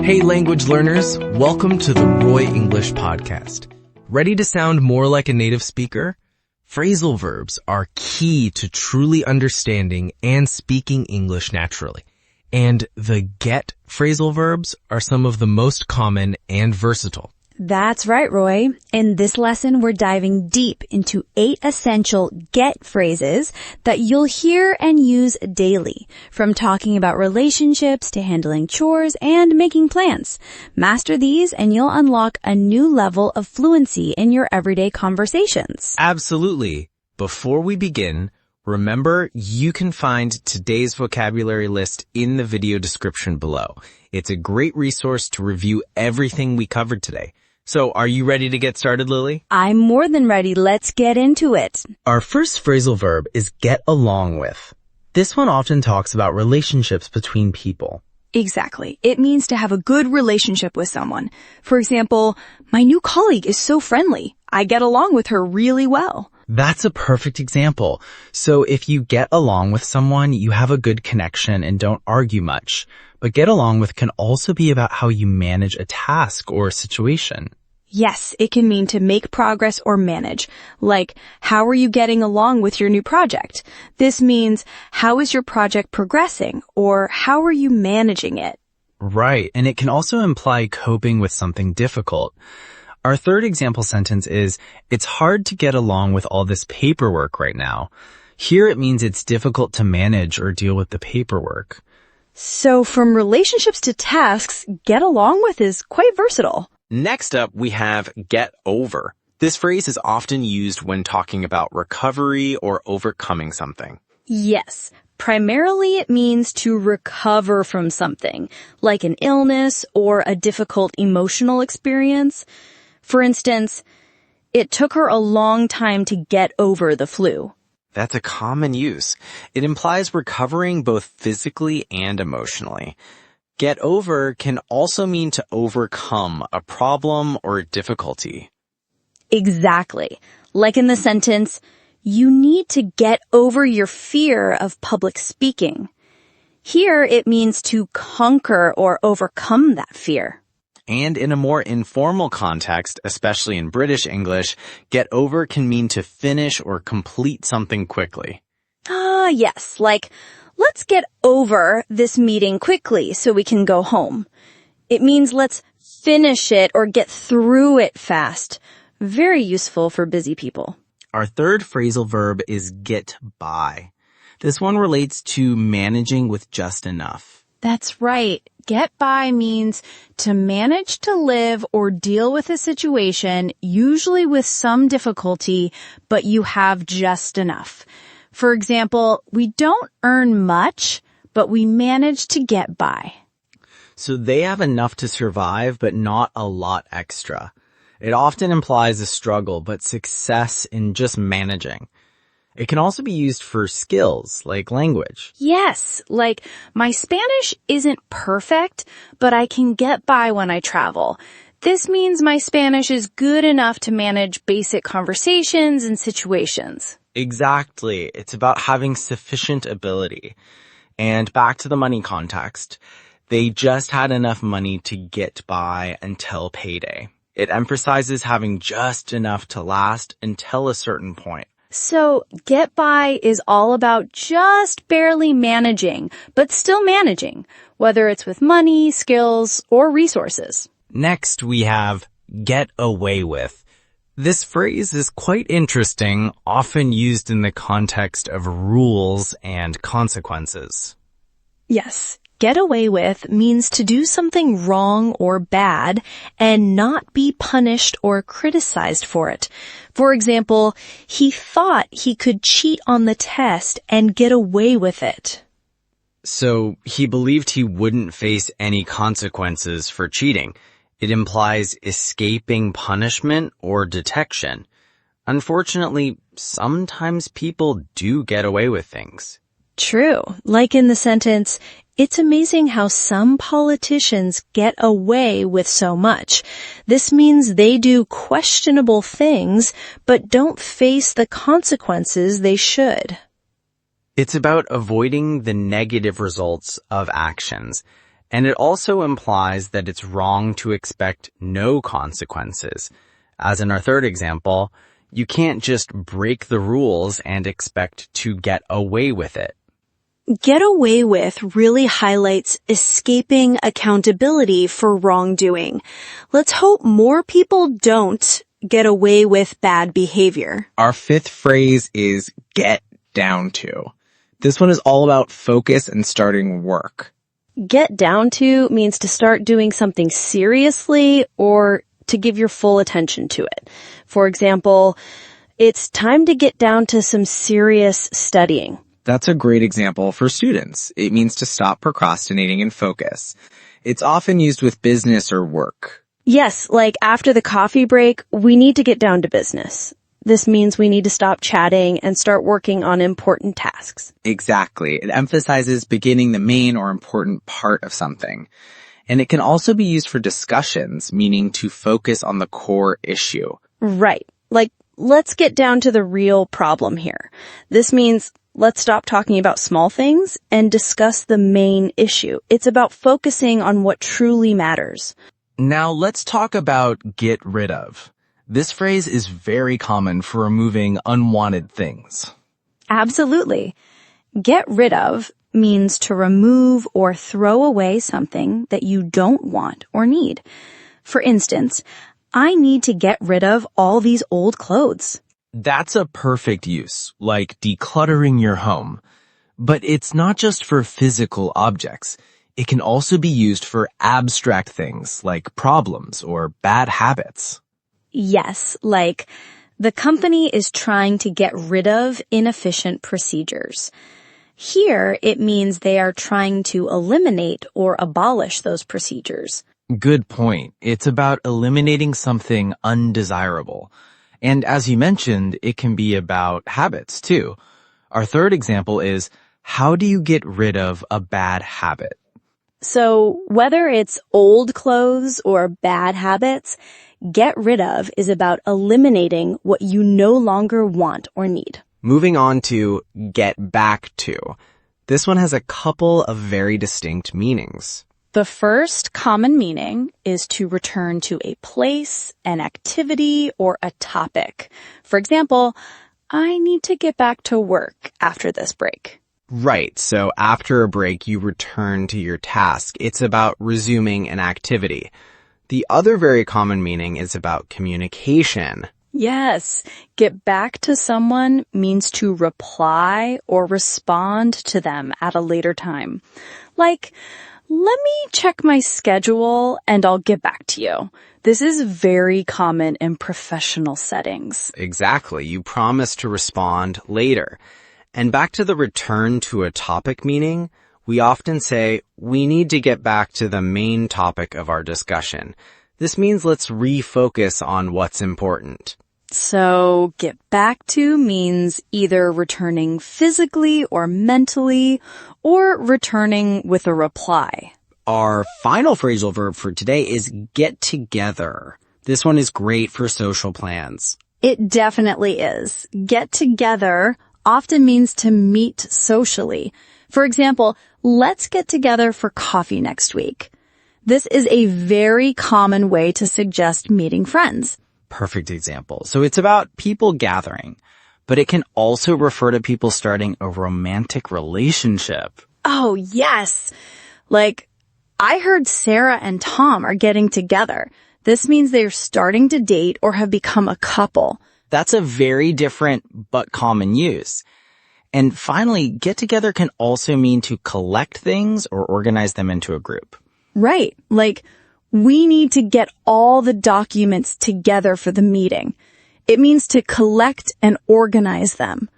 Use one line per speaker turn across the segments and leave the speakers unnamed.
Hey language learners, welcome to the Roy English Podcast. Ready to sound more like a native speaker? Phrasal verbs are key to truly understanding and speaking English naturally. And the get phrasal verbs are some of the most common and versatile.
That's right, Roy. In this lesson, we're diving deep into 8 essential get phrases that you'll hear and use daily, from talking about relationships to handling chores and making plans. Master these and you'll unlock a new level of fluency in your everyday conversations.
Absolutely. Before we begin, remember you can find today's vocabulary list in the video description below. It's a great resource to review everything we covered today. So, are you ready to get started, Lily?
I'm more than ready. Let's get into it.
Our first phrasal verb is get along with. This one often talks about relationships between people.
Exactly. It means to have a good relationship with someone. For example, my new colleague is so friendly. I get along with her really well.
That's a perfect example. So if you get along with someone, you have a good connection and don't argue much. But get along with can also be about how you manage a task or a situation.
Yes, it can mean to make progress or manage. Like, how are you getting along with your new project? This means, how is your project progressing? Or how are you managing it?
Right, and it can also imply coping with something difficult. Our third example sentence is, it's hard to get along with all this paperwork right now. Here it means it's difficult to manage or deal with the paperwork.
So from relationships to tasks, get along with is quite versatile.
Next up, we have get over. This phrase is often used when talking about recovery or overcoming something.
Yes. Primarily, it means to recover from something, like an illness or a difficult emotional experience. For instance, it took her a long time to get over the flu.
That's a common use. It implies recovering both physically and emotionally. Get over can also mean to overcome a problem or a difficulty.
Exactly. Like in the sentence, you need to get over your fear of public speaking. Here, it means to conquer or overcome that fear.
And in a more informal context, especially in British English, get over can mean to finish or complete something quickly.
Yes, like, let's get over this meeting quickly so we can go home. It means let's finish it or get through it fast. Very useful for busy people.
Our third phrasal verb is get by. This one relates to managing with just enough.
That's right. Get by means to manage to live or deal with a situation, usually with some difficulty, but you have just enough. For example, we don't earn much, but we manage to get by.
So they have enough to survive, but not a lot extra. It often implies a struggle, but success in just managing. It can also be used for skills, like language.
Yes, like, my Spanish isn't perfect, but I can get by when I travel. This means my Spanish is good enough to manage basic conversations and situations.
Exactly. It's about having sufficient ability. And back to the money context, they just had enough money to get by until payday. It emphasizes having just enough to last until a certain point.
So, get by is all about just barely managing, but still managing, whether it's with money, skills, or resources.
Next, we have get away with. This phrase is quite interesting, often used in the context of rules and consequences.
Yes. Get away with means to do something wrong or bad and not be punished or criticized for it. For example, he thought he could cheat on the test and get away with it.
So he believed he wouldn't face any consequences for cheating. It implies escaping punishment or detection. Unfortunately, sometimes people do get away with things.
True. Like in the sentence, it's amazing how some politicians get away with so much. This means they do questionable things, but don't face the consequences they should.
It's about avoiding the negative results of actions. And it also implies that it's wrong to expect no consequences. As in our third example, you can't just break the rules and expect to get away with it.
Get away with really highlights escaping accountability for wrongdoing. Let's hope more people don't get away with bad behavior.
Our fifth phrase is get down to. This one is all about focus and starting work.
Get down to means to start doing something seriously or to give your full attention to it. For example, it's time to get down to some serious studying.
That's a great example for students. It means to stop procrastinating and focus. It's often used with business or work.
Yes, like after the coffee break, we need to get down to business. This means we need to stop chatting and start working on important tasks.
Exactly. It emphasizes beginning the main or important part of something. And it can also be used for discussions, meaning to focus on the core issue.
Right. Like, let's get down to the real problem here. This means let's stop talking about small things and discuss the main issue. It's about focusing on what truly matters.
Now let's talk about get rid of. This phrase is very common for removing unwanted things.
Absolutely. Get rid of means to remove or throw away something that you don't want or need. For instance, I need to get rid of all these old clothes.
That's a perfect use, like decluttering your home. But it's not just for physical objects. It can also be used for abstract things like problems or bad habits.
Yes, like the company is trying to get rid of inefficient procedures. Here, it means they are trying to eliminate or abolish those procedures.
Good point. It's about eliminating something undesirable. And as you mentioned, it can be about habits too. Our third example is, how do you get rid of a bad habit?
So whether it's old clothes or bad habits, get rid of is about eliminating what you no longer want or need.
Moving on to get back to. This one has a couple of very distinct meanings.
The first common meaning is to return to a place, an activity, or a topic. For example, I need to get back to work after this break.
Right, so after a break, you return to your task. It's about resuming an activity. The other very common meaning is about communication.
Yes, get back to someone means to reply or respond to them at a later time. Like, let me check my schedule and I'll get back to you. This is very common in professional settings.
Exactly, you promise to respond later. And back to the return to a topic meaning, we often say, we need to get back to the main topic of our discussion. This means let's refocus on what's important.
So, get back to means either returning physically or mentally, or returning with a reply.
Our final phrasal verb for today is get together. This one is great for social plans.
It definitely is. Get together often means to meet socially. For example, let's get together for coffee next week. This is a very common way to suggest meeting friends.
Perfect example. So it's about people gathering, but it can also refer to people starting a romantic relationship.
Oh, yes. Like, I heard Sarah and Tom are getting together. This means they're starting to date or have become a couple.
That's a very different but common use. And finally, get together can also mean to collect things or organize them into a group.
Right. Like, we need to get all the documents together for the meeting. It means to collect and organize them.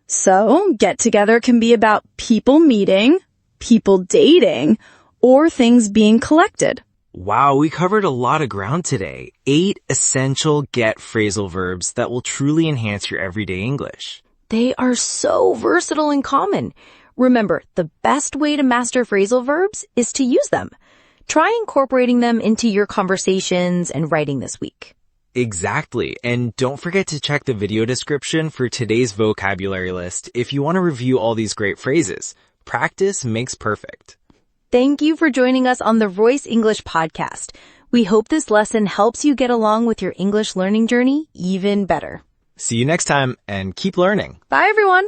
So, get together can be about people meeting, people dating, or things being collected.
Wow, we covered a lot of ground today. 8 essential get phrasal verbs that will truly enhance your everyday English.
They are so versatile and common. Remember, the best way to master phrasal verbs is to use them. Try incorporating them into your conversations and writing this week.
Exactly. And don't forget to check the video description for today's vocabulary list if you want to review all these great phrases. Practice makes perfect.
Thank you for joining us on the Royce English podcast. We hope this lesson helps you get along with your English learning journey even better.
See you next time and keep learning.
Bye, everyone.